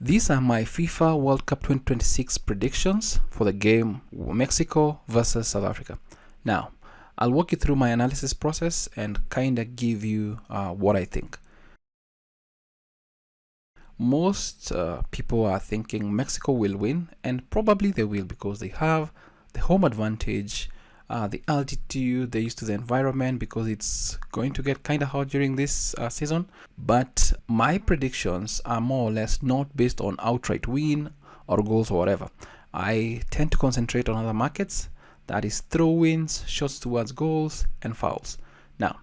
These are my FIFA World Cup 2026 predictions for the game Mexico versus South Africa. Now, I'll walk you through my analysis process and kind of give you what I think. Most people are thinking Mexico will win, and probably they will because they have the home advantage, the altitude, they're used to the environment because it's going to get kind of hot during this season. But my predictions are more or less not based on outright win or goals or whatever. I tend to concentrate on other markets, that is throw-ins, shots towards goals, and fouls. Now,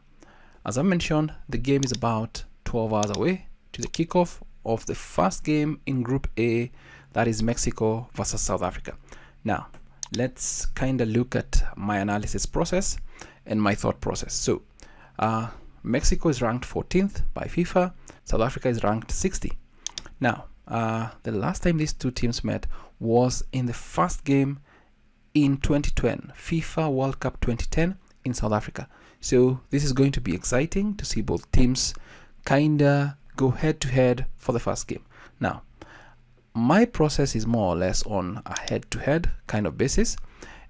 as I mentioned, the game is about 12 hours away to the kickoff of the first game in Group A, that is Mexico versus South Africa. Now, let's kind of look at my analysis process and my thought process. So, Mexico is ranked 14th by FIFA, South Africa is ranked 60. Now, the last time these two teams met was in the first game in 2010, FIFA World Cup 2010 in South Africa. So this is going to be exciting to see both teams kinda go head to head for the first game. Now, my process is more or less on a head to head kind of basis.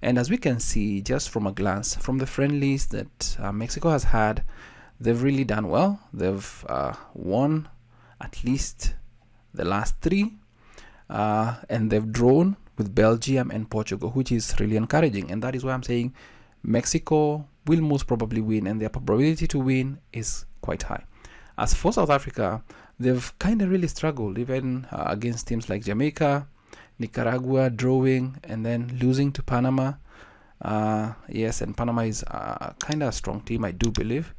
And as we can see just from a glance from the friendlies that Mexico has had, they've really done well. They've won at least the last three, and they've drawn with Belgium and Portugal, which is really encouraging. And that is why I'm saying Mexico will most probably win, and their probability to win is quite high. As for South Africa, they've kind of really struggled, even against teams like Jamaica, Nicaragua, drawing, and then losing to Panama. Yes, and Panama is kind of a strong team, I do believe.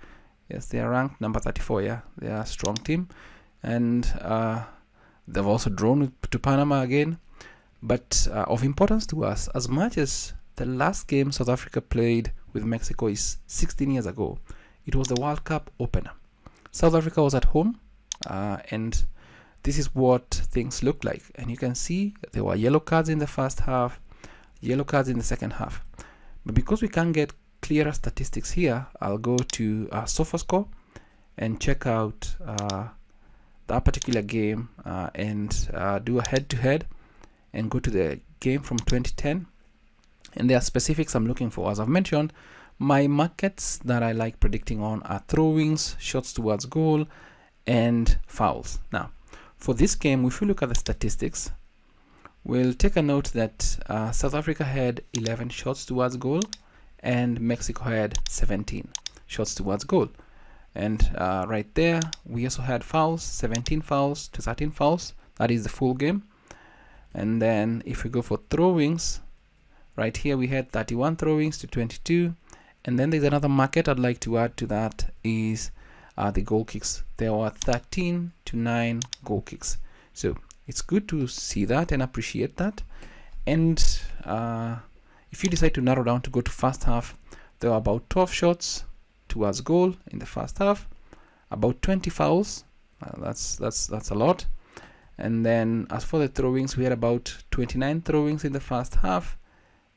Yes, they are ranked number 34. Yeah, they are a strong team, and they've also drawn to Panama again. But of importance to us, as much as the last game South Africa played with Mexico is 16 years ago, it was the World Cup opener. South Africa was at home, and this is what things look like. And you can see there were yellow cards in the first half, yellow cards in the second half. But because we can't get clearer statistics here, I'll go to SofaScore and check out that particular game and do a head-to-head and go to the game from 2010. And there are specifics I'm looking for. As I've mentioned, my markets that I like predicting on are throw-ins, shots towards goal, and fouls. Now, for this game, if we look at the statistics, we'll take a note that South Africa had 11 shots towards goal and Mexico had 17 shots towards goal. And right there, we also had fouls, 17 fouls to 13 fouls. That is the full game. And then if we go for throw-ins, right here we had 31 throw-ins to 22. And then there's another market I'd like to add to that is the goal kicks. There were 13 to 9 goal kicks. So it's good to see that and appreciate that. And if you decide to narrow down to go to first half, there were about 12 shots towards goal in the first half, about 20 fouls. That's a lot. And then as for the throw-ins, we had about 29 throw-ins in the first half.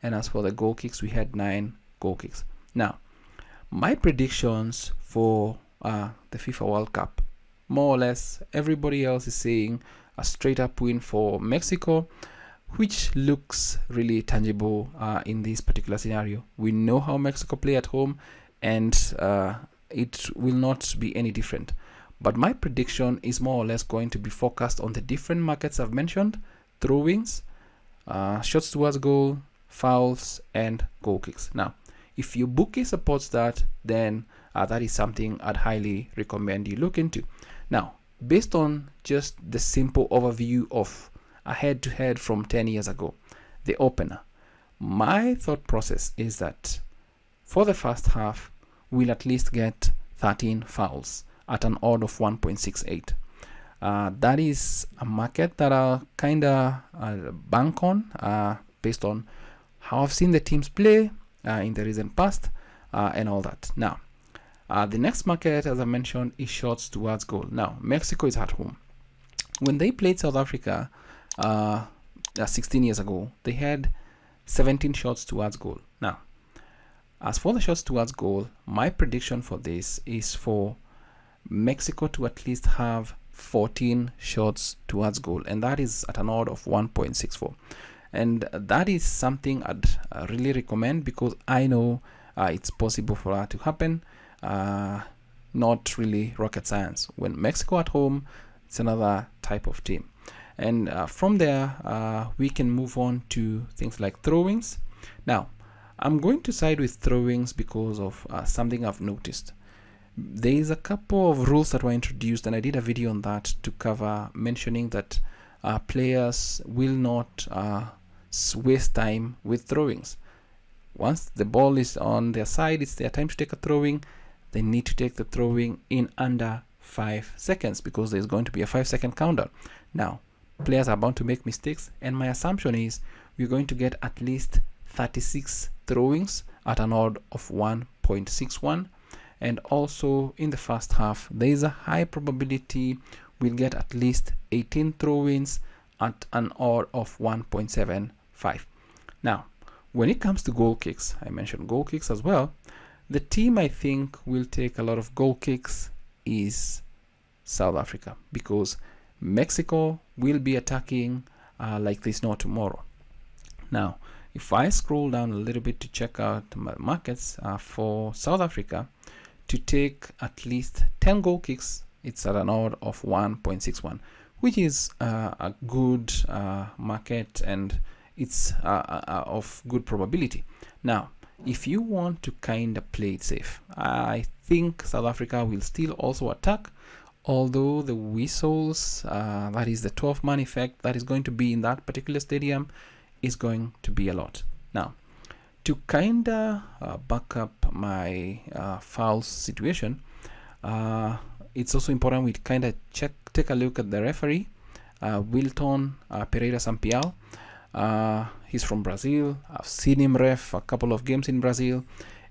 And as for the goal kicks, we had 9 goal kicks. Now, my predictions for the FIFA World Cup, more or less, everybody else is saying a straight-up win for Mexico, which looks really tangible in this particular scenario. We know how Mexico play at home, and it will not be any different. But my prediction is more or less going to be focused on the different markets I've mentioned: throw-ins, shots towards goal, fouls, and goal kicks. Now, if your bookie supports that, then that is something I'd highly recommend you look into. Now, based on just the simple overview of a head-to-head from 10 years ago, the opener, my thought process is that for the first half, we'll at least get 13 fouls at an odd of 1.68. That is a market that I'll kind of bank on based on how I've seen the teams play in the recent past and all that. Now, the next market, as I mentioned, is shots towards goal. Now, Mexico is at home. When they played South Africa 16 years ago, they had 17 shots towards goal. Now, as for the shots towards goal, my prediction for this is for Mexico to at least have 14 shots towards goal, and that is at an odd of 1.64. And that is something I'd really recommend, because I know it's possible for that to happen. Not really rocket science. When Mexico at home, it's another type of team. And from there, we can move on to things like throw-ins. Now, I'm going to side with throw-ins because of something I've noticed. There is a couple of rules that were introduced, and I did a video on that to cover, mentioning that players will not waste time with throw-ins. Once the ball is on their side, it's their time to take a throw-in. They need to take the throw-in in under 5 seconds, because there's going to be a 5-second counter. Now, players are bound to make mistakes, and my assumption is we're going to get at least 36 throw-ins at an odd of 1.61. And also in the first half, there is a high probability we'll get at least 18 throw-ins at an odd of 1.75. Now, when it comes to goal kicks, I mentioned goal kicks as well. The team I think will take a lot of goal kicks is South Africa, because Mexico will be attacking like there's no tomorrow. Now, if I scroll down a little bit to check out my markets for South Africa to take at least 10 goal kicks, it's at an odd of 1.61, which is a good market, and it's of good probability. Now, if you want to kind of play it safe, I think South Africa will still also attack, although the whistles, that is the 12-man effect that is going to be in that particular stadium, is going to be a lot. Now, to kind of back up my fouls situation, it's also important we kind of take a look at the referee, Wilton Pereira Sampial. He's from Brazil. I've seen him ref a couple of games in Brazil,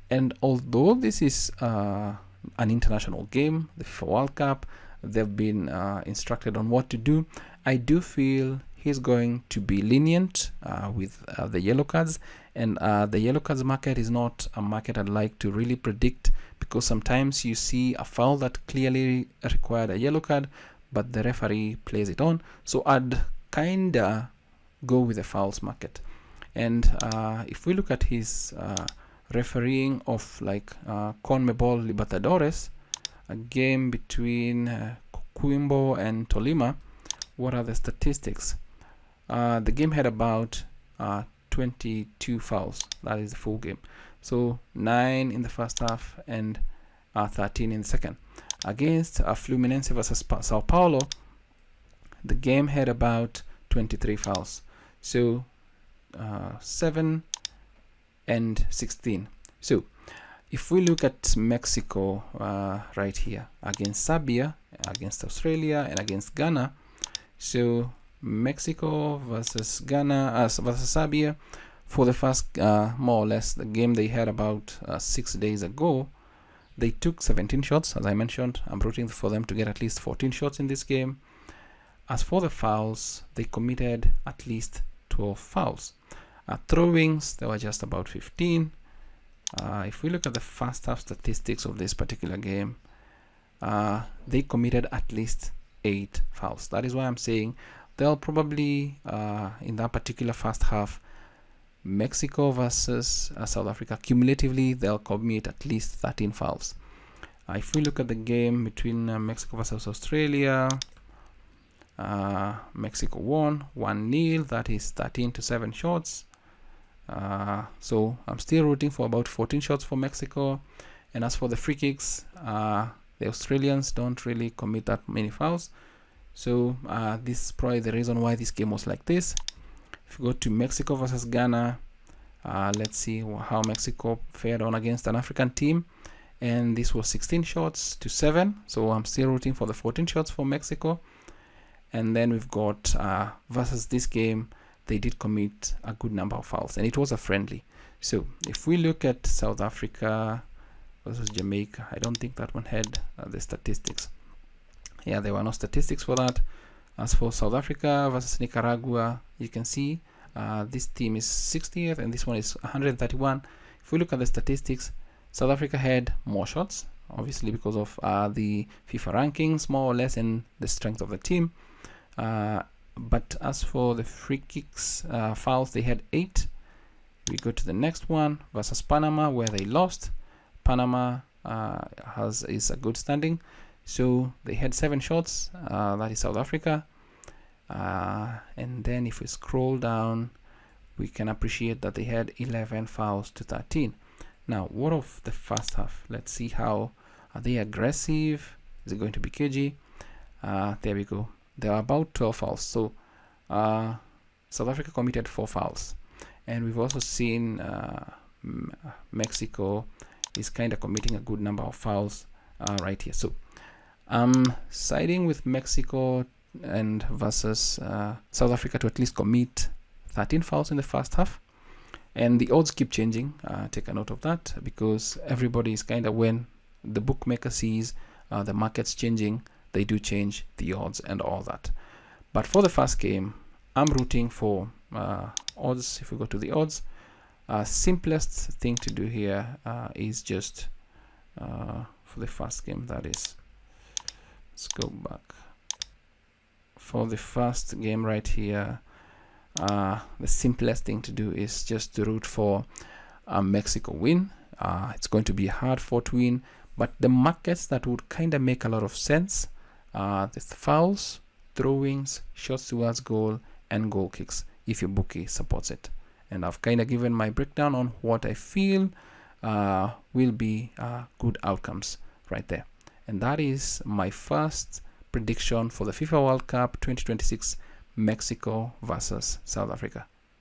and although this is an international game, the FIFA World Cup, they've been instructed on what to do. I do feel he's going to be lenient with the yellow cards, and the yellow cards market is not a market I'd like to really predict, because sometimes you see a foul that clearly required a yellow card, but the referee plays it on. So I'd kind of go with the fouls market. And if we look at his refereeing of like CONMEBOL Libertadores, a game between Coimbo and Tolima, what are the statistics? The game had about 22 fouls. That is the full game. So 9 in the first half and 13 in the second. Against Fluminense versus Sao Paulo, the game had about 23 fouls. So 7 and 16. So if we look at Mexico right here, against Serbia, against Australia, and against Ghana, so Mexico versus Ghana versus Serbia, for the first more or less the game they had about 6 days ago, they took 17 shots. As I mentioned, I'm rooting for them to get at least 14 shots in this game. As for the fouls, they committed at least 12 fouls. Throw-ins, there were just about 15. If we look at the first half statistics of this particular game, they committed at least 8 fouls. That is why I'm saying they'll probably, in that particular first half, Mexico versus South Africa, cumulatively, they'll commit at least 13 fouls. If we look at the game between Mexico versus Australia, Mexico won 1-0. That is 13-7 shots. So I'm still rooting for about 14 shots for Mexico. And as for the free kicks, the Australians don't really commit that many fouls. So this is probably the reason why this game was like this. If you go to Mexico versus Ghana, let's see how Mexico fared on against an African team. And this was 16 shots to 7. So I'm still rooting for the 14 shots for Mexico. And then we've got versus this game, they did commit a good number of fouls, and it was a friendly. So if we look at South Africa versus Jamaica, I don't think that one had the statistics. Yeah, there were no statistics for that. As for South Africa versus Nicaragua, you can see this team is 60th and this one is 131. If we look at the statistics, South Africa had more shots, obviously because of the FIFA rankings more or less and the strength of the team. But as for the free kicks, fouls, they had 8. We go to the next one versus Panama, where they lost. Panama is a good standing, so they had 7 shots. That is South Africa. And then if we scroll down, we can appreciate that they had 11 fouls to 13. Now, what of the first half? Let's see how are they aggressive? Is it going to be cagey? There we go. There are about 12 fouls. So South Africa committed 4 fouls, and we've also seen Mexico is kind of committing a good number of fouls right here. So I'm siding with Mexico and versus South Africa to at least commit 13 fouls in the first half. And the odds keep changing. Take a note of that, because everybody is kind of, when the bookmaker sees the markets changing, they do change the odds and all that. But for the first game, I'm rooting for odds. If we go to the odds, simplest thing to do here is just for the first game, that is, let's go back. For the first game right here, the simplest thing to do is just to root for a Mexico win. It's going to be a hard-fought win, but the markets that would kind of make a lot of sense, the fouls, throw-ins, shots towards goal, and goal kicks, if your bookie supports it. And I've kind of given my breakdown on what I feel will be good outcomes right there. And that is my first prediction for the FIFA World Cup 2026, Mexico versus South Africa.